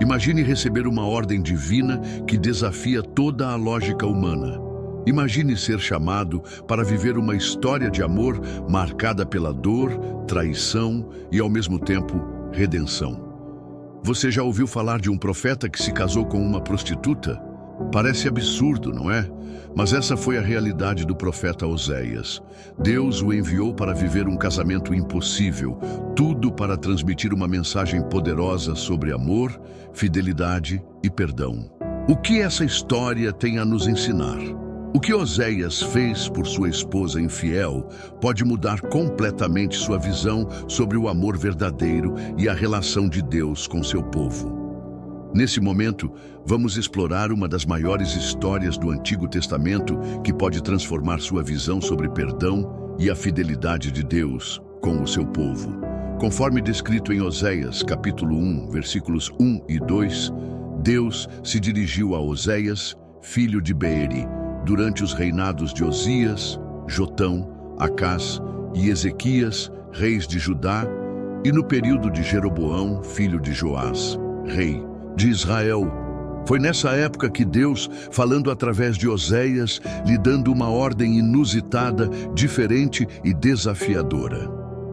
Imagine receber uma ordem divina que desafia toda a lógica humana. Imagine ser chamado para viver uma história de amor marcada pela dor, traição e, ao mesmo tempo, redenção. Você já ouviu falar de um profeta que se casou com uma prostituta? Parece absurdo, não é? Mas essa foi a realidade do profeta Oséias. Deus o enviou para viver um casamento impossível, tudo para transmitir uma mensagem poderosa sobre amor, fidelidade e perdão. O que essa história tem a nos ensinar? O que Oséias fez por sua esposa infiel pode mudar completamente sua visão sobre o amor verdadeiro e a relação de Deus com seu povo. Nesse momento, vamos explorar uma das maiores histórias do Antigo Testamento que pode transformar sua visão sobre perdão e a fidelidade de Deus com o seu povo. Conforme descrito em Oséias, capítulo 1, versículos 1 e 2, Deus se dirigiu a Oséias, filho de Beeri, durante os reinados de Osias, Jotão, Acás e Ezequias, reis de Judá, e no período de Jeroboão, filho de Joás, rei de Israel. Foi nessa época que Deus, falando através de Oséias, lhe dando uma ordem inusitada, diferente e desafiadora.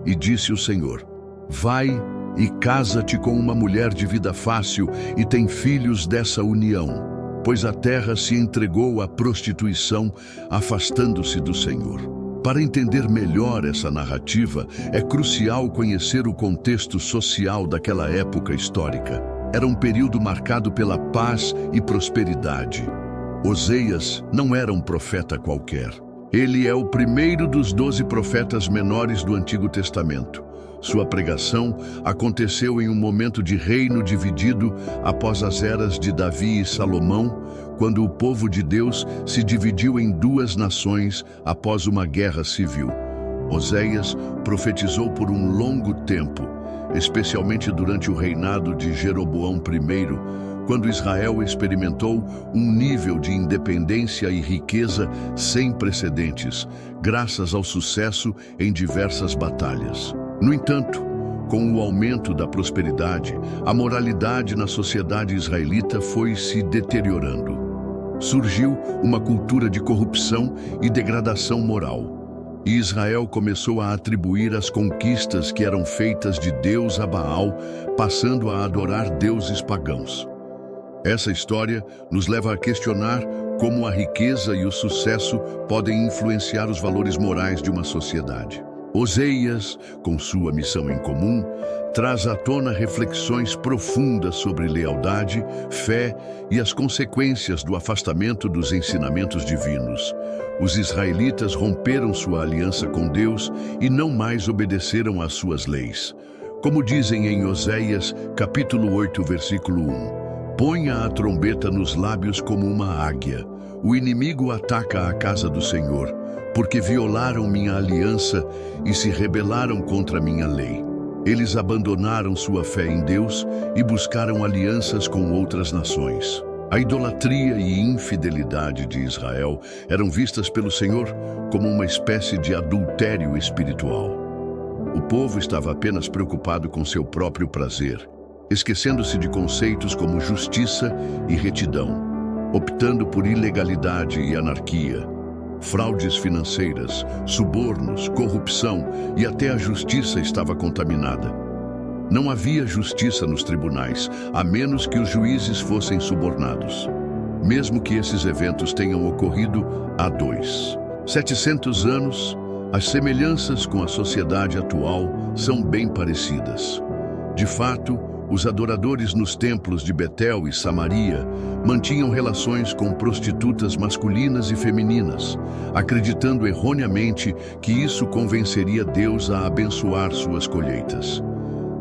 E disse o Senhor: vai e casa-te com uma mulher de vida fácil e tem filhos dessa união, pois a terra se entregou à prostituição, afastando-se do Senhor. Para entender melhor essa narrativa, é crucial conhecer o contexto social daquela época histórica. Era um período marcado pela paz e prosperidade. Oséias não era um profeta qualquer. Ele é o primeiro dos 12 profetas menores do Antigo Testamento. Sua pregação aconteceu em um momento de reino dividido após as eras de Davi e Salomão, quando o povo de Deus se dividiu em duas nações após uma guerra civil. Oséias profetizou por um longo tempo, especialmente durante o reinado de Jeroboão I, quando Israel experimentou um nível de independência e riqueza sem precedentes, graças ao sucesso em diversas batalhas. No entanto, com o aumento da prosperidade, a moralidade na sociedade israelita foi se deteriorando. Surgiu uma cultura de corrupção e degradação moral. E Israel começou a atribuir as conquistas que eram feitas de Deus a Baal, passando a adorar deuses pagãos. Essa história nos leva a questionar como a riqueza e o sucesso podem influenciar os valores morais de uma sociedade. Oséias, com sua missão em comum, traz à tona reflexões profundas sobre lealdade, fé e as consequências do afastamento dos ensinamentos divinos. Os israelitas romperam sua aliança com Deus e não mais obedeceram às suas leis. Como dizem em Oséias, capítulo 8, versículo 1, ponha a trombeta nos lábios como uma águia. O inimigo ataca a casa do Senhor, porque violaram minha aliança e se rebelaram contra minha lei. Eles abandonaram sua fé em Deus e buscaram alianças com outras nações. A idolatria e infidelidade de Israel eram vistas pelo Senhor como uma espécie de adultério espiritual. O povo estava apenas preocupado com seu próprio prazer, esquecendo-se de conceitos como justiça e retidão, optando por ilegalidade e anarquia, fraudes financeiras, subornos, corrupção e até a justiça estava contaminada. Não havia justiça nos tribunais, a menos que os juízes fossem subornados. Mesmo que esses eventos tenham ocorrido há 700 anos, as semelhanças com a sociedade atual são bem parecidas. De fato, os adoradores nos templos de Betel e Samaria mantinham relações com prostitutas masculinas e femininas, acreditando erroneamente que isso convenceria Deus a abençoar suas colheitas.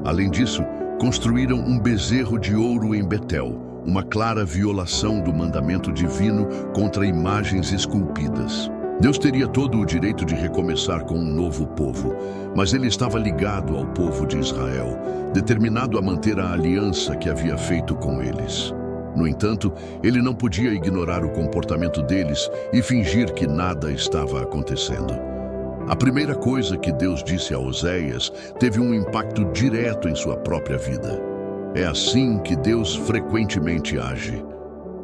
Além disso, construíram um bezerro de ouro em Betel, uma clara violação do mandamento divino contra imagens esculpidas. Deus teria todo o direito de recomeçar com um novo povo, mas ele estava ligado ao povo de Israel, determinado a manter a aliança que havia feito com eles. No entanto, ele não podia ignorar o comportamento deles e fingir que nada estava acontecendo. A primeira coisa que Deus disse a Oséias teve um impacto direto em sua própria vida. É assim que Deus frequentemente age.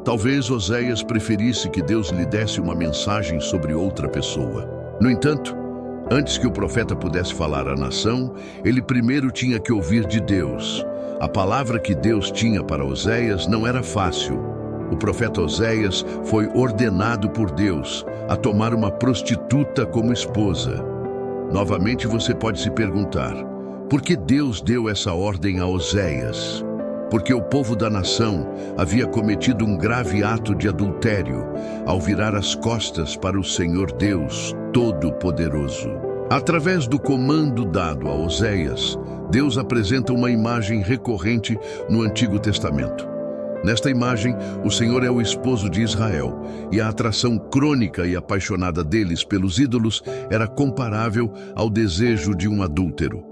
Talvez Oséias preferisse que Deus lhe desse uma mensagem sobre outra pessoa. No entanto, antes que o profeta pudesse falar à nação, ele primeiro tinha que ouvir de Deus. A palavra que Deus tinha para Oséias não era fácil. O profeta Oséias foi ordenado por Deus a tomar uma prostituta como esposa. Novamente você pode se perguntar, por que Deus deu essa ordem a Oséias? Porque o povo da nação havia cometido um grave ato de adultério ao virar as costas para o Senhor Deus Todo-Poderoso. Através do comando dado a Oséias, Deus apresenta uma imagem recorrente no Antigo Testamento. Nesta imagem, o Senhor é o esposo de Israel, e a atração crônica e apaixonada deles pelos ídolos era comparável ao desejo de um adúltero.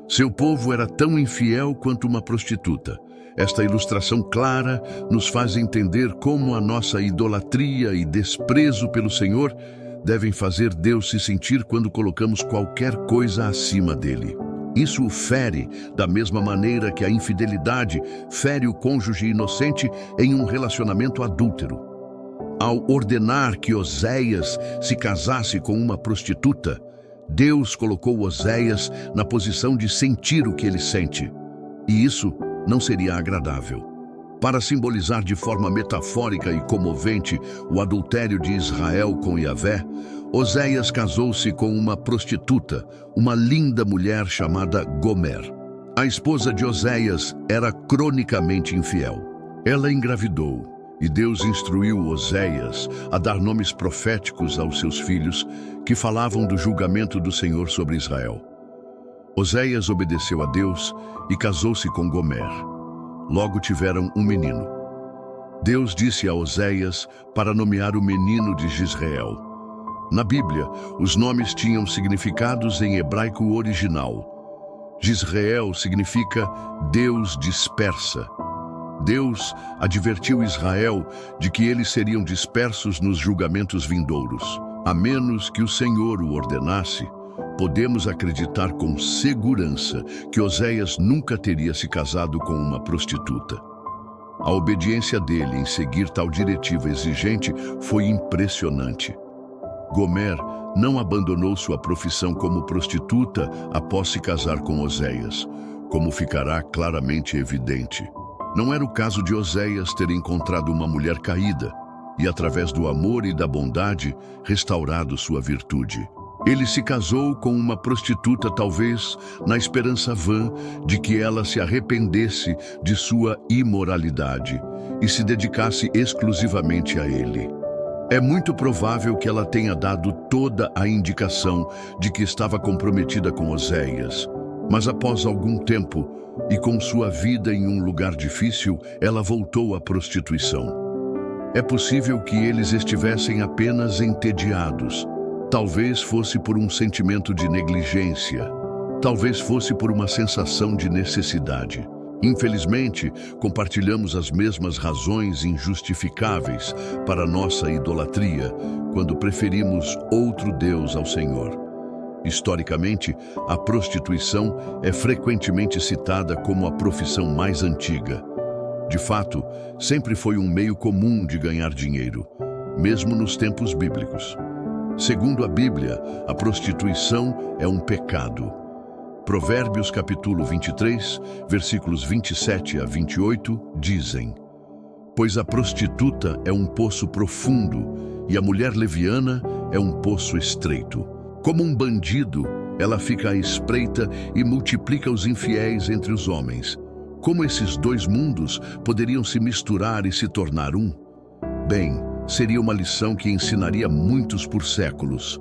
Seu povo era tão infiel quanto uma prostituta. Esta ilustração clara nos faz entender como a nossa idolatria e desprezo pelo Senhor devem fazer Deus se sentir quando colocamos qualquer coisa acima dele. Isso o fere da mesma maneira que a infidelidade fere o cônjuge inocente em um relacionamento adúltero. Ao ordenar que Oséias se casasse com uma prostituta, Deus colocou Oséias na posição de sentir o que ele sente. E isso não seria agradável. Para simbolizar de forma metafórica e comovente o adultério de Israel com Yahvé, Oséias casou-se com uma prostituta, uma linda mulher chamada Gomer. A esposa de Oséias era cronicamente infiel. Ela engravidou, e Deus instruiu Oséias a dar nomes proféticos aos seus filhos que falavam do julgamento do Senhor sobre Israel. Oséias obedeceu a Deus e casou-se com Gomer. Logo tiveram um menino. Deus disse a Oséias para nomear o menino de Jisreel. Na Bíblia, os nomes tinham significados em hebraico original. Jisreel significa Deus dispersa. Deus advertiu Israel de que eles seriam dispersos nos julgamentos vindouros. A menos que o Senhor o ordenasse, podemos acreditar com segurança que Oséias nunca teria se casado com uma prostituta. A obediência dele em seguir tal diretiva exigente foi impressionante. Gomer não abandonou sua profissão como prostituta após se casar com Oséias, como ficará claramente evidente. Não era o caso de Oséias ter encontrado uma mulher caída e, através do amor e da bondade, restaurado sua virtude. Ele se casou com uma prostituta, talvez na esperança vã de que ela se arrependesse de sua imoralidade e se dedicasse exclusivamente a ele. É muito provável que ela tenha dado toda a indicação de que estava comprometida com Oséias, mas após algum tempo, e com sua vida em um lugar difícil, ela voltou à prostituição. É possível que eles estivessem apenas entediados. Talvez fosse por um sentimento de negligência. Talvez fosse por uma sensação de necessidade. Infelizmente, compartilhamos as mesmas razões injustificáveis para nossa idolatria quando preferimos outro Deus ao Senhor. Historicamente, a prostituição é frequentemente citada como a profissão mais antiga. De fato, sempre foi um meio comum de ganhar dinheiro, mesmo nos tempos bíblicos. Segundo a Bíblia, a prostituição é um pecado. Provérbios capítulo 23, versículos 27 a 28, dizem: Pois a prostituta é um poço profundo e a mulher leviana é um poço estreito. Como um bandido, ela fica à espreita e multiplica os infiéis entre os homens. Como esses dois mundos poderiam se misturar e se tornar um? Bem, seria uma lição que ensinaria muitos por séculos.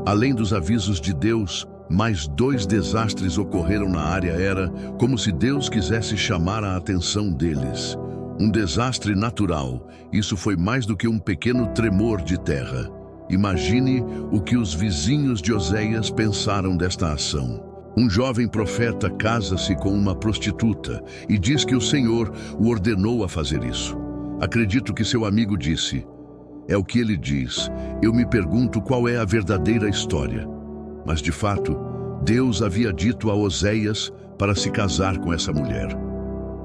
Além dos avisos de Deus, mais 2 desastres ocorreram na área. Era como se Deus quisesse chamar a atenção deles. Um desastre natural. Isso foi mais do que um pequeno tremor de terra. Imagine o que os vizinhos de Oséias pensaram desta ação. Um jovem profeta casa-se com uma prostituta e diz que o Senhor o ordenou a fazer isso. Acredito que seu amigo disse: é o que ele diz. Eu me pergunto qual é a verdadeira história. Mas, de fato, Deus havia dito a Oséias para se casar com essa mulher.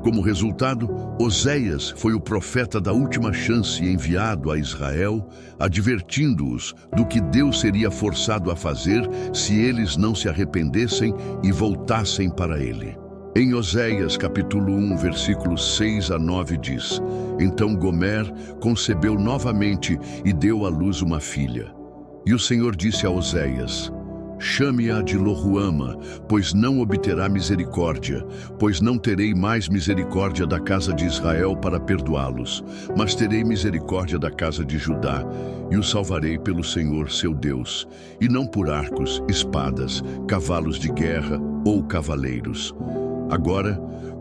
Como resultado, Oséias foi o profeta da última chance enviado a Israel, advertindo-os do que Deus seria forçado a fazer se eles não se arrependessem e voltassem para ele. Em Oséias capítulo 1, versículos 6 a 9 diz: Então Gomer concebeu novamente e deu à luz uma filha. E o Senhor disse a Oséias: Chame-a de Loruama, pois não obterá misericórdia, pois não terei mais misericórdia da casa de Israel para perdoá-los, mas terei misericórdia da casa de Judá, e o salvarei pelo Senhor seu Deus, e não por arcos, espadas, cavalos de guerra ou cavaleiros. Agora,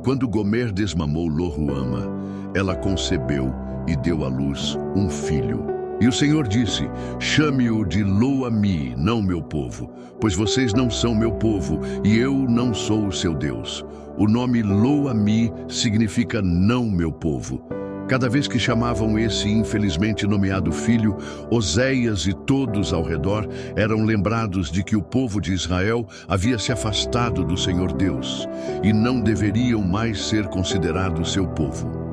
quando Gomer desmamou Loruama, ela concebeu e deu à luz um filho. E o Senhor disse: Chame-o de Lo-Ami, não meu povo, pois vocês não são meu povo e eu não sou o seu Deus. O nome Lo-Ami significa não meu povo. Cada vez que chamavam esse infelizmente nomeado filho, Oséias e todos ao redor eram lembrados de que o povo de Israel havia se afastado do Senhor Deus e não deveriam mais ser considerados seu povo.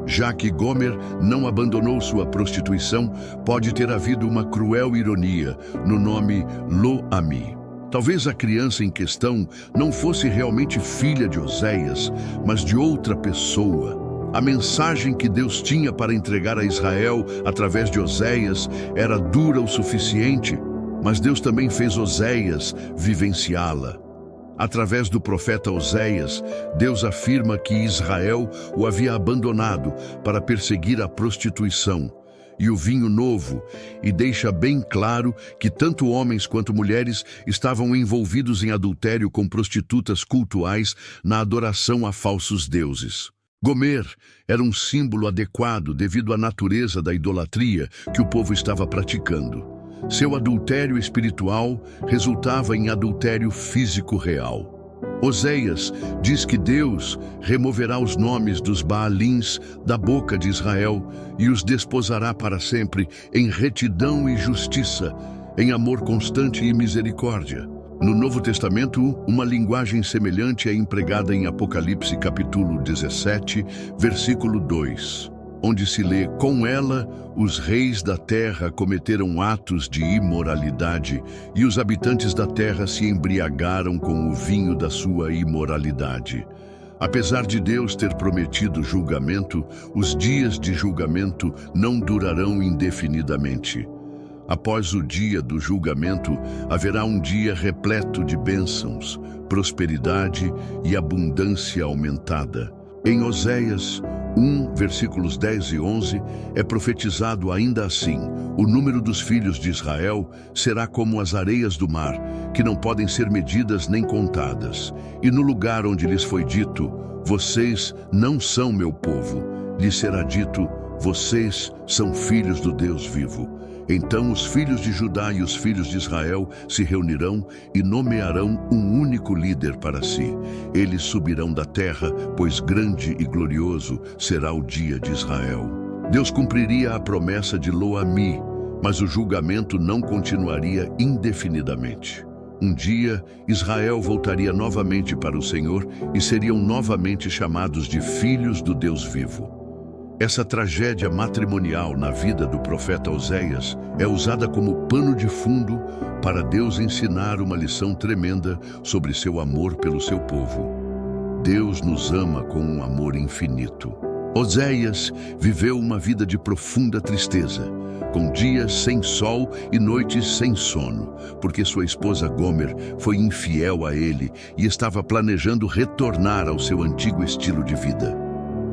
Já que Gomer não abandonou sua prostituição, pode ter havido uma cruel ironia no nome Lo-Ami. Talvez a criança em questão não fosse realmente filha de Oséias, mas de outra pessoa. A mensagem que Deus tinha para entregar a Israel através de Oséias era dura o suficiente, mas Deus também fez Oséias vivenciá-la. Através do profeta Oséias, Deus afirma que Israel o havia abandonado para perseguir a prostituição e o vinho novo, e deixa bem claro que tanto homens quanto mulheres estavam envolvidos em adultério com prostitutas cultuais na adoração a falsos deuses. Gomer era um símbolo adequado devido à natureza da idolatria que o povo estava praticando. Seu adultério espiritual resultava em adultério físico real. Oséias diz que Deus removerá os nomes dos Baalins da boca de Israel e os desposará para sempre em retidão e justiça, em amor constante e misericórdia. No Novo Testamento, uma linguagem semelhante é empregada em Apocalipse capítulo 17, versículo 2. Onde se lê: Com ela, os reis da terra cometeram atos de imoralidade, e os habitantes da terra se embriagaram com o vinho da sua imoralidade. Apesar de Deus ter prometido julgamento, os dias de julgamento não durarão indefinidamente. Após o dia do julgamento, haverá um dia repleto de bênçãos, prosperidade e abundância aumentada. Em Oséias 1, versículos 10 e 11, é profetizado ainda assim: o número dos filhos de Israel será como as areias do mar, que não podem ser medidas nem contadas. E no lugar onde lhes foi dito: vocês não são meu povo, lhes será dito: vocês são filhos do Deus vivo. Então os filhos de Judá e os filhos de Israel se reunirão e nomearão um único líder para si. Eles subirão da terra, pois grande e glorioso será o dia de Israel. Deus cumpriria a promessa de Lo-Ami, mas o julgamento não continuaria indefinidamente. Um dia, Israel voltaria novamente para o Senhor e seriam novamente chamados de filhos do Deus vivo. Essa tragédia matrimonial na vida do profeta Oséias é usada como pano de fundo para Deus ensinar uma lição tremenda sobre seu amor pelo seu povo. Deus nos ama com um amor infinito. Oséias viveu uma vida de profunda tristeza, com dias sem sol e noites sem sono, porque sua esposa Gomer foi infiel a ele e estava planejando retornar ao seu antigo estilo de vida.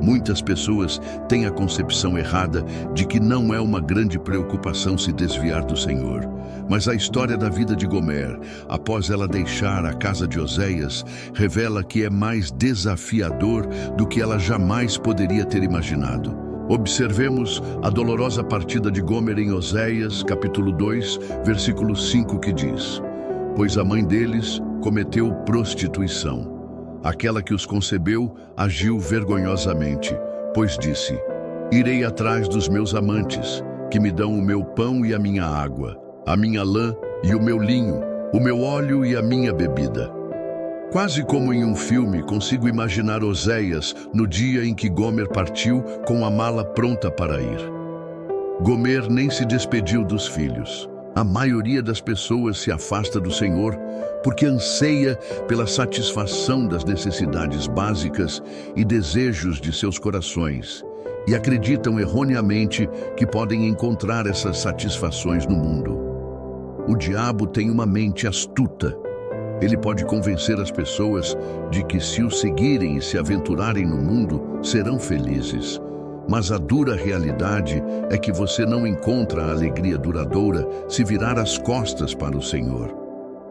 Muitas pessoas têm a concepção errada de que não é uma grande preocupação se desviar do Senhor. Mas a história da vida de Gomer, após ela deixar a casa de Oséias, revela que é mais desafiador do que ela jamais poderia ter imaginado. Observemos a dolorosa partida de Gomer em Oséias, capítulo 2, versículo 5, que diz: Pois a mãe deles cometeu prostituição. Aquela que os concebeu agiu vergonhosamente, pois disse: Irei atrás dos meus amantes, que me dão o meu pão e a minha água, a minha lã e o meu linho, o meu óleo e a minha bebida. Quase como em um filme, consigo imaginar Oséias no dia em que Gomer partiu com a mala pronta para ir. Gomer nem se despediu dos filhos. A maioria das pessoas se afasta do Senhor porque anseia pela satisfação das necessidades básicas e desejos de seus corações e acreditam erroneamente que podem encontrar essas satisfações no mundo. O diabo tem uma mente astuta. Ele pode convencer as pessoas de que, se o seguirem e se aventurarem no mundo, serão felizes. Mas a dura realidade é que você não encontra a alegria duradoura se virar as costas para o Senhor.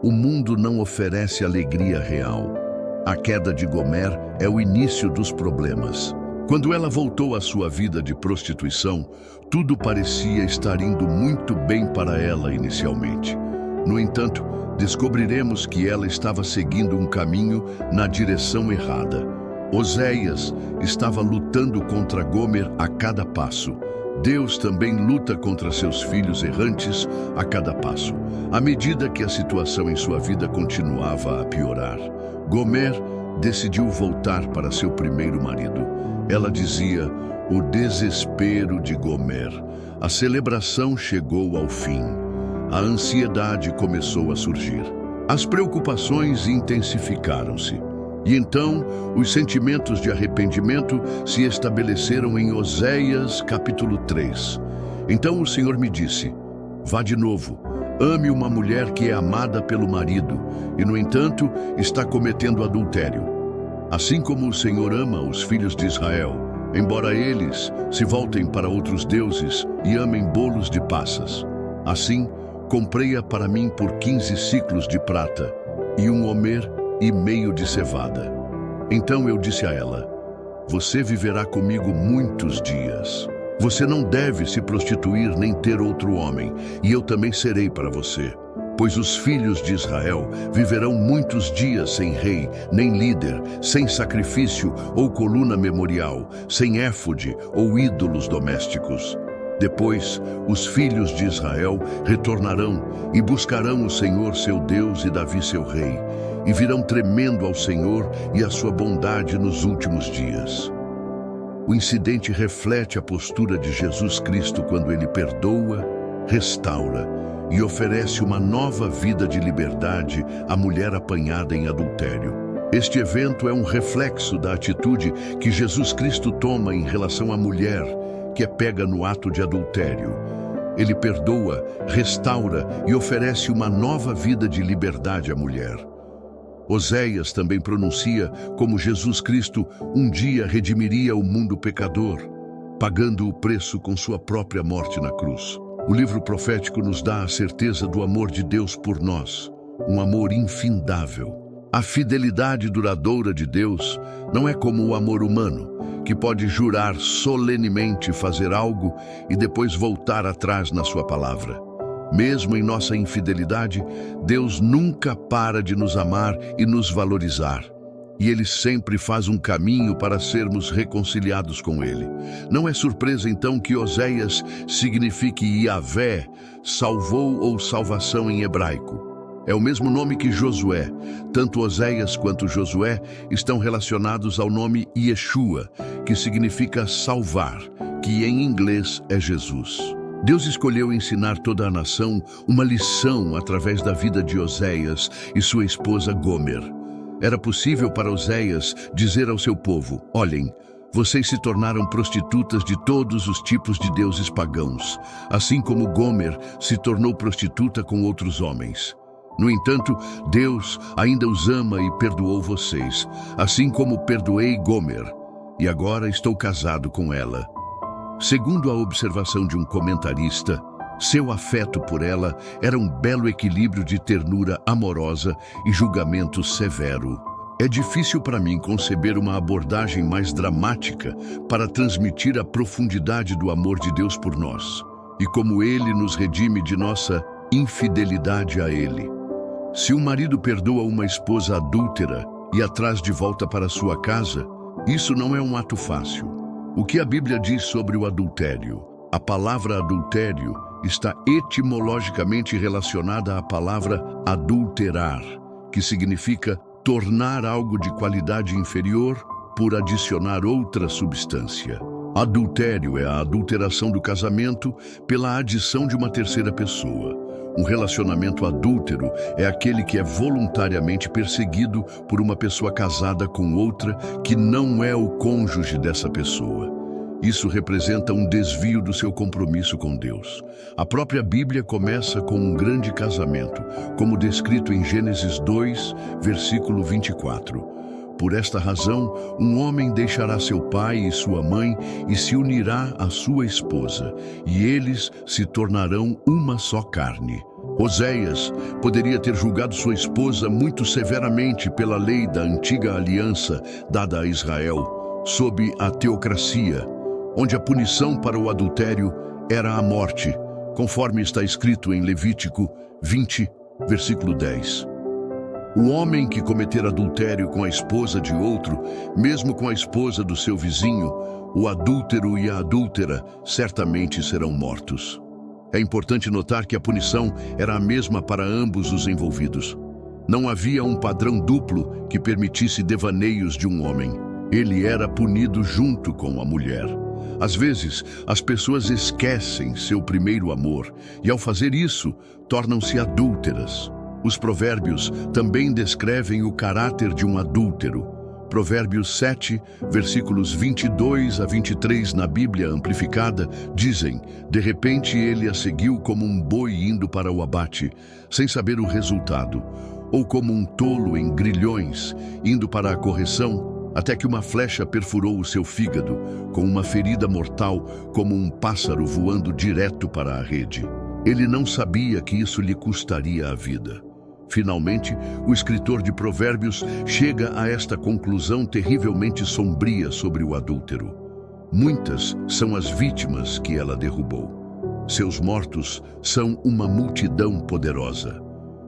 O mundo não oferece alegria real. A queda de Gomer é o início dos problemas. Quando ela voltou à sua vida de prostituição, tudo parecia estar indo muito bem para ela inicialmente. No entanto, descobriremos que ela estava seguindo um caminho na direção errada. Oséias estava lutando contra Gomer a cada passo. Deus também luta contra seus filhos errantes a cada passo, à medida que a situação em sua vida continuava a piorar. Gomer decidiu voltar para seu primeiro marido. Ela dizia: "O desespero de Gomer." A celebração chegou ao fim. A ansiedade começou a surgir. As preocupações intensificaram-se. E então, os sentimentos de arrependimento se estabeleceram em Oséias, capítulo 3. Então o Senhor me disse: "Vá de novo, ame uma mulher que é amada pelo marido, e no entanto está cometendo adultério. Assim como o Senhor ama os filhos de Israel, embora eles se voltem para outros deuses e amem bolos de passas. Assim, comprei-a para mim por 15 siclos de prata e 1 homer e meio de cevada. Então eu disse a ela: você viverá comigo muitos dias. Você não deve se prostituir nem ter outro homem, e eu também serei para você. Pois os filhos de Israel viverão muitos dias sem rei, nem líder, sem sacrifício ou coluna memorial, sem éfode ou ídolos domésticos. Depois, os filhos de Israel retornarão e buscarão o Senhor seu Deus e Davi seu rei, e virão tremendo ao Senhor e à sua bondade nos últimos dias." O incidente reflete a postura de Jesus Cristo quando ele perdoa, restaura e oferece uma nova vida de liberdade à mulher apanhada em adultério. Este evento é um reflexo da atitude que Jesus Cristo toma em relação à mulher que é pega no ato de adultério. Ele perdoa, restaura e oferece uma nova vida de liberdade à mulher. Oséias também pronuncia como Jesus Cristo um dia redimiria o mundo pecador, pagando o preço com sua própria morte na cruz. O livro profético nos dá a certeza do amor de Deus por nós, um amor infindável. A fidelidade duradoura de Deus não é como o amor humano, que pode jurar solenemente fazer algo e depois voltar atrás na sua palavra. Mesmo em nossa infidelidade, Deus nunca para de nos amar e nos valorizar. E Ele sempre faz um caminho para sermos reconciliados com Ele. Não é surpresa então que Oséias signifique Yahvé, salvou ou salvação em hebraico. É o mesmo nome que Josué. Tanto Oséias quanto Josué estão relacionados ao nome Yeshua, que significa salvar, que em inglês é Jesus. Deus escolheu ensinar toda a nação uma lição através da vida de Oséias e sua esposa Gomer. Era possível para Oséias dizer ao seu povo: olhem, vocês se tornaram prostitutas de todos os tipos de deuses pagãos, assim como Gomer se tornou prostituta com outros homens. No entanto, Deus ainda os ama e perdoou vocês, assim como perdoei Gomer, e agora estou casado com ela. Segundo a observação de um comentarista, seu afeto por ela era um belo equilíbrio de ternura amorosa e julgamento severo. É difícil para mim conceber uma abordagem mais dramática para transmitir a profundidade do amor de Deus por nós e como Ele nos redime de nossa infidelidade a Ele. Se um marido perdoa uma esposa adúltera e a traz de volta para sua casa, isso não é um ato fácil. O que a Bíblia diz sobre o adultério? A palavra adultério está etimologicamente relacionada à palavra adulterar, que significa tornar algo de qualidade inferior por adicionar outra substância. Adultério é a adulteração do casamento pela adição de uma terceira pessoa. Um relacionamento adúltero é aquele que é voluntariamente perseguido por uma pessoa casada com outra que não é o cônjuge dessa pessoa. Isso representa um desvio do seu compromisso com Deus. A própria Bíblia começa com um grande casamento, como descrito em Gênesis 2, versículo 24. Por esta razão, um homem deixará seu pai e sua mãe e se unirá à sua esposa, e eles se tornarão uma só carne. Oséias poderia ter julgado sua esposa muito severamente pela lei da antiga aliança dada a Israel, sob a teocracia, onde a punição para o adultério era a morte, conforme está escrito em Levítico 20, versículo 10. O homem que cometer adultério com a esposa de outro, mesmo com a esposa do seu vizinho, o adúltero e a adúltera certamente serão mortos. É importante notar que a punição era a mesma para ambos os envolvidos. Não havia um padrão duplo que permitisse devaneios de um homem. Ele era punido junto com a mulher. Às vezes, as pessoas esquecem seu primeiro amor e, ao fazer isso, tornam-se adúlteras. Os provérbios também descrevem o caráter de um adúltero. Provérbios 7, versículos 22 a 23 na Bíblia Amplificada, dizem: de repente ele a seguiu como um boi indo para o abate, sem saber o resultado, ou como um tolo em grilhões, indo para a correção, até que uma flecha perfurou o seu fígado, com uma ferida mortal, como um pássaro voando direto para a rede. Ele não sabia que isso lhe custaria a vida. Finalmente, o escritor de Provérbios chega a esta conclusão terrivelmente sombria sobre o adúltero. Muitas são as vítimas que ela derrubou. Seus mortos são uma multidão poderosa.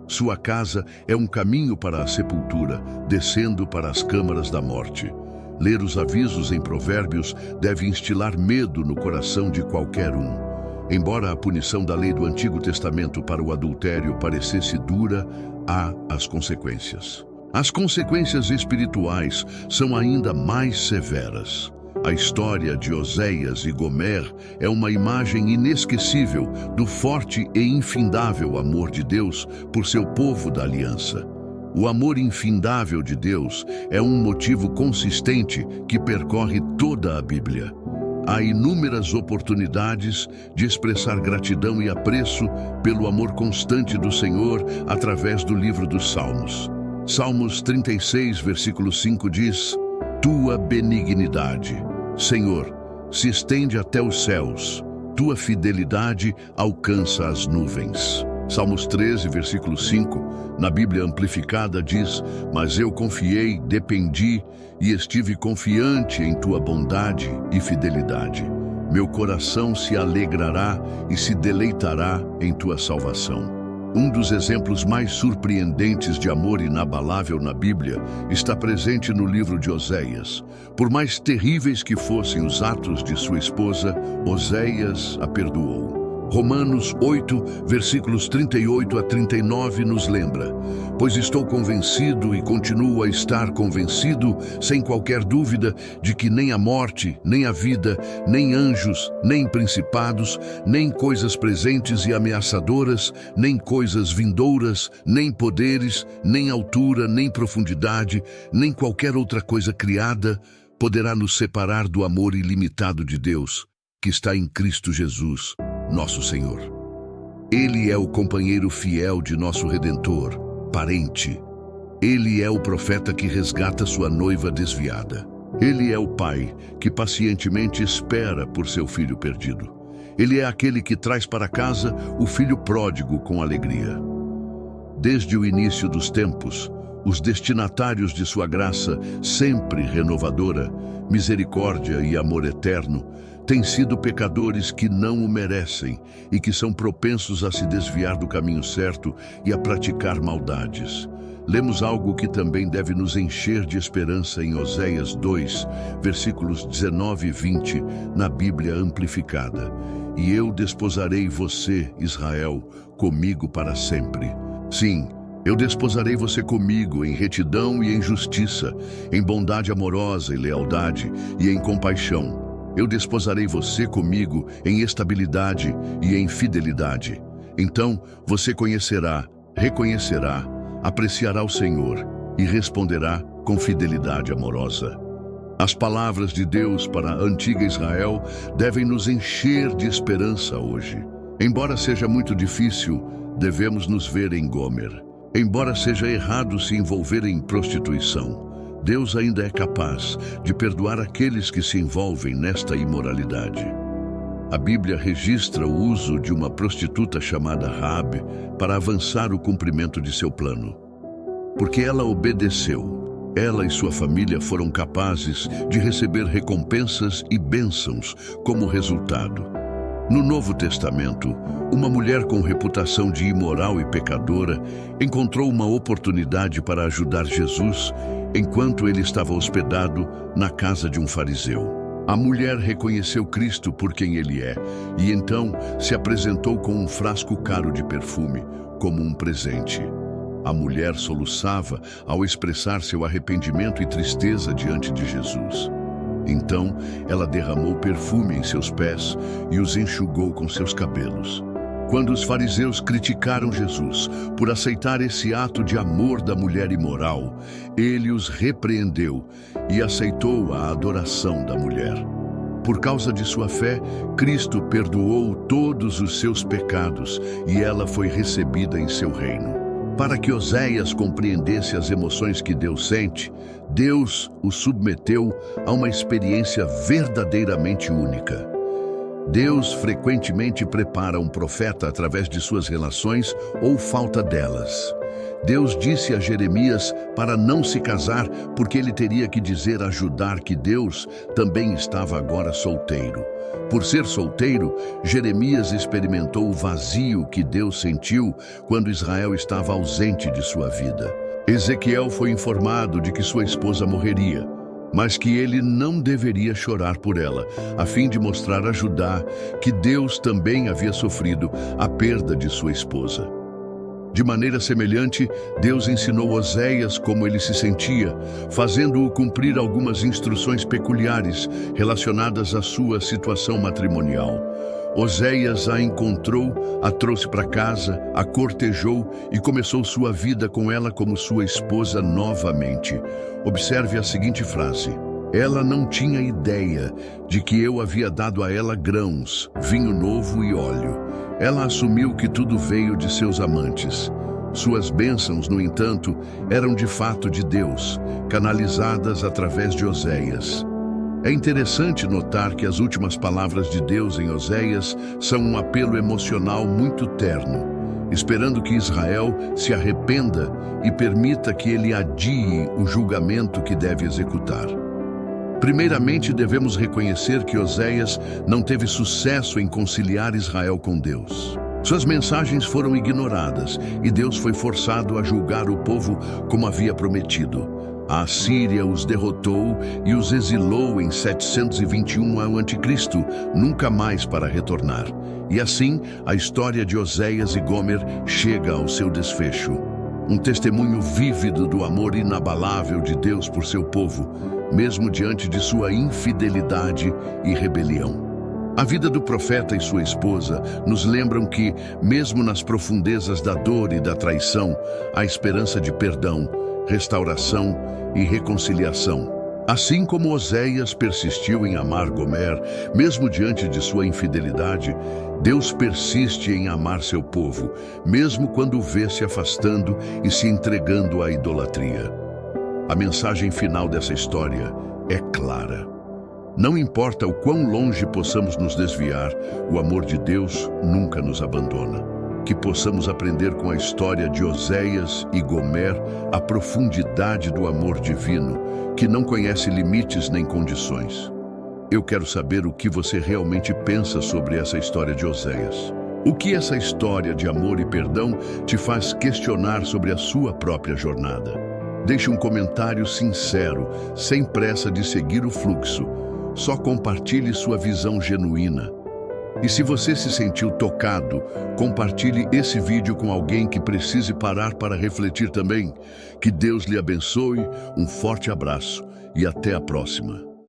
Sua casa é um caminho para a sepultura, descendo para as câmaras da morte. Ler os avisos em Provérbios deve instilar medo no coração de qualquer um. Embora a punição da lei do Antigo Testamento para o adultério parecesse dura, há as consequências. As consequências espirituais são ainda mais severas. A história de Oséias e Gomer é uma imagem inesquecível do forte e infindável amor de Deus por seu povo da aliança. O amor infindável de Deus é um motivo consistente que percorre toda a Bíblia. Há inúmeras oportunidades de expressar gratidão e apreço pelo amor constante do Senhor através do livro dos Salmos. Salmos 36, versículo 5 diz: Tua benignidade, Senhor, se estende até os céus, tua fidelidade alcança as nuvens. Salmos 13, versículo 5, na Bíblia Amplificada diz: Mas eu confiei, dependi e estive confiante em tua bondade e fidelidade. Meu coração se alegrará e se deleitará em tua salvação. Um dos exemplos mais surpreendentes de amor inabalável na Bíblia está presente no livro de Oséias. Por mais terríveis que fossem os atos de sua esposa, Oséias a perdoou. Romanos 8, versículos 38 a 39 nos lembra: Pois estou convencido e continuo a estar convencido, sem qualquer dúvida, de que nem a morte, nem a vida, nem anjos, nem principados, nem coisas presentes e ameaçadoras, nem coisas vindouras, nem poderes, nem altura, nem profundidade, nem qualquer outra coisa criada, poderá nos separar do amor ilimitado de Deus, que está em Cristo Jesus, nosso Senhor. Ele é o companheiro fiel de nosso Redentor, parente. Ele é o profeta que resgata sua noiva desviada. Ele é o pai que pacientemente espera por seu filho perdido. Ele é aquele que traz para casa o filho pródigo com alegria. Desde o início dos tempos, os destinatários de sua graça, sempre renovadora, misericórdia e amor eterno, têm sido pecadores que não o merecem e que são propensos a se desviar do caminho certo e a praticar maldades. Lemos algo que também deve nos encher de esperança em Oséias 2, versículos 19 e 20, na Bíblia Amplificada. E eu desposarei você, Israel, comigo para sempre. Sim, Eu desposarei você comigo em retidão e em justiça, em bondade amorosa e lealdade e em compaixão. Eu desposarei você comigo em estabilidade e em fidelidade. Então você conhecerá, reconhecerá, apreciará o Senhor e responderá com fidelidade amorosa. As palavras de Deus para a antiga Israel devem nos encher de esperança hoje. Embora seja muito difícil, devemos nos ver em Gomer. Embora seja errado se envolver em prostituição, Deus ainda é capaz de perdoar aqueles que se envolvem nesta imoralidade. A Bíblia registra o uso de uma prostituta chamada Raabe para avançar o cumprimento de seu plano. Porque ela obedeceu, ela e sua família foram capazes de receber recompensas e bênçãos como resultado. No Novo Testamento, uma mulher com reputação de imoral e pecadora encontrou uma oportunidade para ajudar Jesus enquanto ele estava hospedado na casa de um fariseu. A mulher reconheceu Cristo por quem ele é e então se apresentou com um frasco caro de perfume, como um presente. A mulher soluçava ao expressar seu arrependimento e tristeza diante de Jesus. Então, ela derramou perfume em seus pés e os enxugou com seus cabelos. Quando os fariseus criticaram Jesus por aceitar esse ato de amor da mulher imoral, ele os repreendeu e aceitou a adoração da mulher. Por causa de sua fé, Cristo perdoou todos os seus pecados e ela foi recebida em seu reino. Para que Oséias compreendesse as emoções que Deus sente, Deus o submeteu a uma experiência verdadeiramente única. Deus frequentemente prepara um profeta através de suas relações ou falta delas. Deus disse a Jeremias para não se casar porque ele teria que dizer a Judá que Deus também estava agora solteiro. Por ser solteiro, Jeremias experimentou o vazio que Deus sentiu quando Israel estava ausente de sua vida. Ezequiel foi informado de que sua esposa morreria, mas que ele não deveria chorar por ela, a fim de mostrar a Judá que Deus também havia sofrido a perda de sua esposa. De maneira semelhante, Deus ensinou Oséias como ele se sentia, fazendo-o cumprir algumas instruções peculiares relacionadas à sua situação matrimonial. Oséias a encontrou, a trouxe para casa, a cortejou e começou sua vida com ela como sua esposa novamente. Observe a seguinte frase: ela não tinha ideia de que eu havia dado a ela grãos, vinho novo e óleo. Ela assumiu que tudo veio de seus amantes. Suas bênçãos, no entanto, eram de fato de Deus, canalizadas através de Oséias. É interessante notar que as últimas palavras de Deus em Oséias são um apelo emocional muito terno, esperando que Israel se arrependa e permita que ele adie o julgamento que deve executar. Primeiramente, devemos reconhecer que Oséias não teve sucesso em conciliar Israel com Deus. Suas mensagens foram ignoradas e Deus foi forçado a julgar o povo como havia prometido. A Assíria os derrotou e os exilou em 721 a.C., nunca mais para retornar. E assim, a história de Oséias e Gomer chega ao seu desfecho. Um testemunho vívido do amor inabalável de Deus por seu povo, mesmo diante de sua infidelidade e rebelião. A vida do profeta e sua esposa nos lembram que, mesmo nas profundezas da dor e da traição, há esperança de perdão, restauração e reconciliação. Assim como Oséias persistiu em amar Gomer, mesmo diante de sua infidelidade, Deus persiste em amar seu povo, mesmo quando o vê se afastando e se entregando à idolatria. A mensagem final dessa história é clara. Não importa o quão longe possamos nos desviar, o amor de Deus nunca nos abandona. Que possamos aprender com a história de Oséias e Gomer a profundidade do amor divino, que não conhece limites nem condições. Eu quero saber o que você realmente pensa sobre essa história de Oséias. O que essa história de amor e perdão te faz questionar sobre a sua própria jornada? Deixe um comentário sincero, sem pressa de seguir o fluxo. Só compartilhe sua visão genuína. E se você se sentiu tocado, compartilhe esse vídeo com alguém que precise parar para refletir também. Que Deus lhe abençoe, um forte abraço e até a próxima.